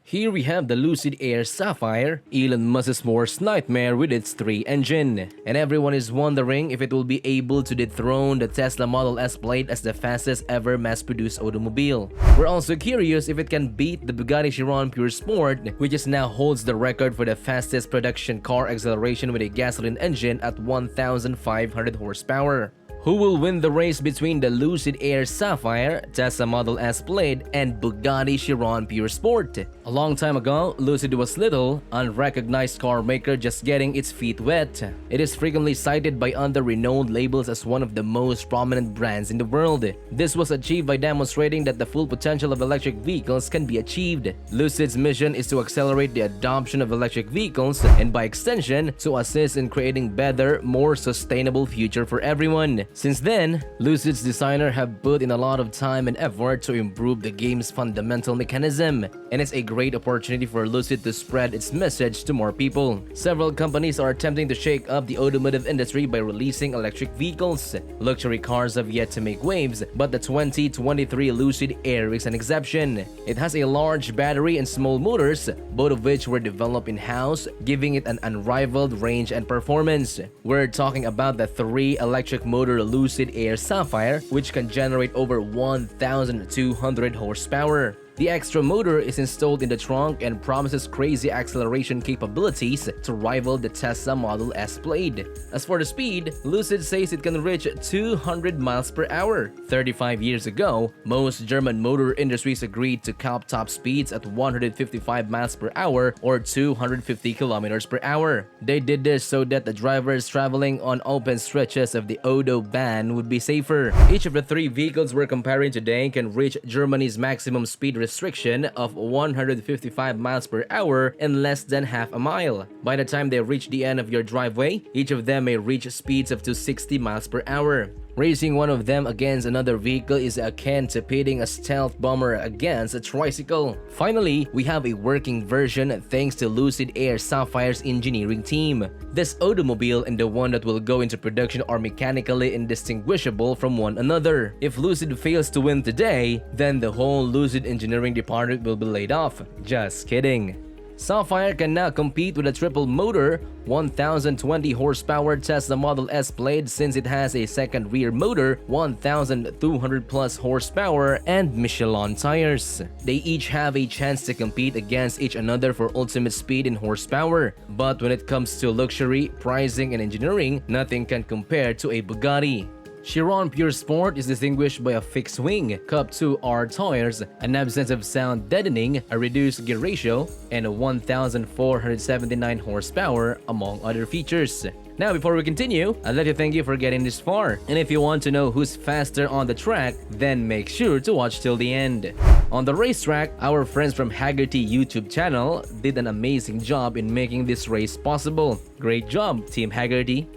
Here we have the Lucid Air Sapphire, Elon Musk's worst nightmare with its 3 engine. And everyone is wondering if it will be able to dethrone the Tesla Model S Plaid as the fastest ever mass-produced automobile. We're also curious if it can beat the Bugatti Chiron Pur Sport, which now holds the record for the fastest production car acceleration with a gasoline engine at 1,500 horsepower. Who will win the race between the Lucid Air Sapphire, Tesla Model S Plaid, and Bugatti Chiron Pur Sport? A long time ago, Lucid was little, unrecognized car maker just getting its feet wet. It is frequently cited by other renowned labels as one of the most prominent brands in the world. This was achieved by demonstrating that the full potential of electric vehicles can be achieved. Lucid's mission is to accelerate the adoption of electric vehicles and by extension, to assist in creating better, more sustainable future for everyone. Since then, Lucid's designers have put in a lot of time and effort to improve the game's fundamental mechanism, and it's a great opportunity for Lucid to spread its message to more people. Several companies are attempting to shake up the automotive industry by releasing electric vehicles. Luxury cars have yet to make waves, but the 2023 Lucid Air is an exception. It has a large battery and small motors, both of which were developed in-house, giving it an unrivaled range and performance. We're talking about the 3 electric motor Lucid Air Sapphire, which can generate over 1,200 horsepower. The extra motor is installed in the trunk and promises crazy acceleration capabilities to rival the Tesla Model S Plaid. As for the speed, Lucid says it can reach 200 miles per hour. 35 years ago, most German motor industries agreed to cap top speeds at 155 miles per hour or 250 kilometers per hour. They did this so that the drivers traveling on open stretches of the Autobahn would be safer. Each of the 3 vehicles we're comparing today can reach Germany's maximum speed restriction of 155 miles per hour in less than half a mile. By the time they reach the end of your driveway, each of them may reach speeds of 260 miles per hour. Racing one of them against another vehicle is akin to pitting a stealth bomber against a tricycle. Finally, we have a working version thanks to Lucid Air Sapphire's engineering team. This automobile and the one that will go into production are mechanically indistinguishable from one another. If Lucid fails to win today, then the whole Lucid engineering department will be laid off. Just kidding. Sapphire can now compete with a triple motor 1,020 horsepower Tesla Model S Plaid since it has a second rear motor 1,200 plus horsepower and Michelin tires. They each have a chance to compete against each another for ultimate speed and horsepower, but when it comes to luxury, pricing and engineering, nothing can compare to a Bugatti. Chiron Pur Sport is distinguished by a fixed wing, Cup 2R tires, an absence of sound deadening, a reduced gear ratio, and a 1,479 horsepower, among other features. Now, before we continue, I'd like to thank you for getting this far. And if you want to know who's faster on the track, then make sure to watch till the end. On the racetrack, our friends from Haggerty YouTube channel did an amazing job in making this race possible. Great job, Team Haggerty!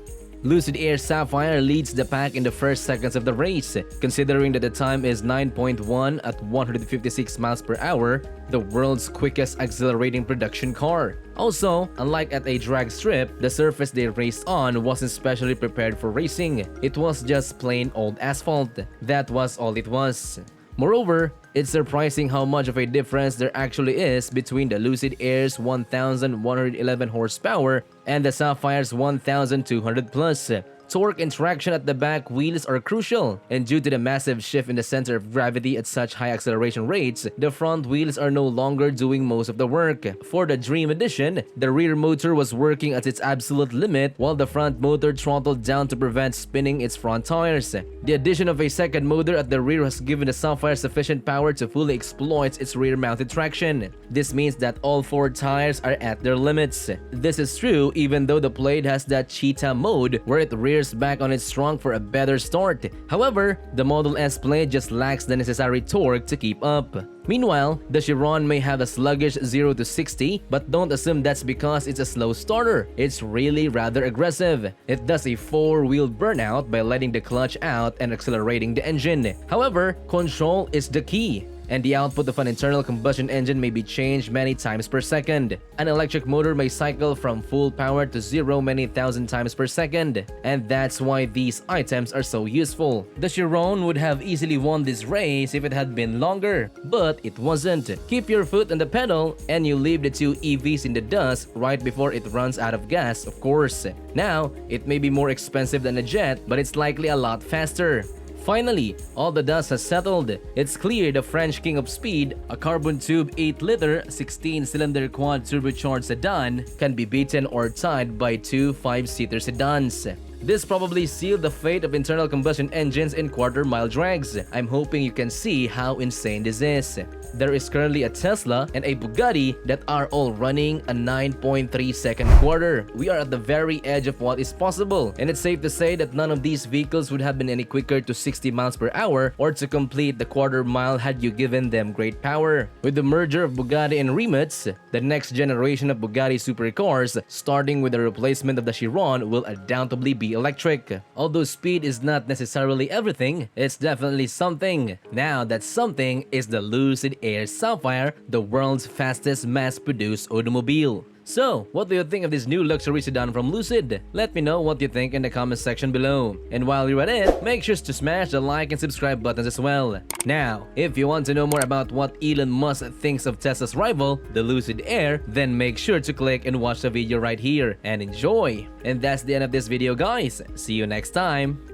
Lucid Air Sapphire leads the pack in the first seconds of the race, considering that the time is 9.1 at 156 miles per hour, the world's quickest accelerating production car. Also, unlike at a drag strip, the surface they raced on wasn't specially prepared for racing. It was just plain old asphalt. That was all it was. Moreover, it's surprising how much of a difference there actually is between the Lucid Air's 1,111 horsepower and the Sapphire's 1,200 plus. Torque and traction at the back wheels are crucial, and due to the massive shift in the center of gravity at such high acceleration rates, the front wheels are no longer doing most of the work. For the Dream Edition, the rear motor was working at its absolute limit, while the front motor throttled down to prevent spinning its front tires. The addition of a second motor at the rear has given the Sapphire sufficient power to fully exploit its rear-mounted traction. This means that all 4 tires are at their limits. This is true even though the Plaid has that cheetah mode where it rears back on its trunk for a better start. However, the Model S Plaid just lacks the necessary torque to keep up. Meanwhile, the Chiron may have a sluggish 0 to 60, but don't assume that's because it's a slow starter. It's really rather aggressive. It does a 4-wheel burnout by letting the clutch out and accelerating the engine. However, control is the key. and the output of an internal combustion engine may be changed many times per second. An electric motor may cycle from full power to zero many thousand times per second, and that's why these items are so useful. The Chiron would have easily won this race if it had been longer, but it wasn't. Keep your foot on the pedal and you leave the two EVs in the dust right before it runs out of gas, of course. Now, it may be more expensive than a jet, but it's likely a lot faster. Finally, all the dust has settled. It's clear the French king of speed, a carbon tube 8-liter, 16-cylinder quad turbocharged sedan, can be beaten or tied by two 5-seater sedans. This probably sealed the fate of internal combustion engines in quarter-mile drags. I'm hoping you can see how insane this is. There is currently a Tesla and a Bugatti that are all running a 9.3-second quarter. We are at the very edge of what is possible, and it's safe to say that none of these vehicles would have been any quicker to 60 miles per hour or to complete the quarter mile had you given them great power. With the merger of Bugatti and Rimac, the next generation of Bugatti supercars, starting with the replacement of the Chiron, will undoubtedly be electric. Although speed is not necessarily everything, it's definitely something. Now that something is the Lucid Air Sapphire, the world's fastest mass-produced automobile. So, what do you think of this new luxury sedan from Lucid? Let me know what you think in the comment section below. And while you're at it, make sure to smash the like and subscribe buttons as well. Now, if you want to know more about what Elon Musk thinks of Tesla's rival, the Lucid Air, then make sure to click and watch the video right here and enjoy. And that's the end of this video, guys. See you next time.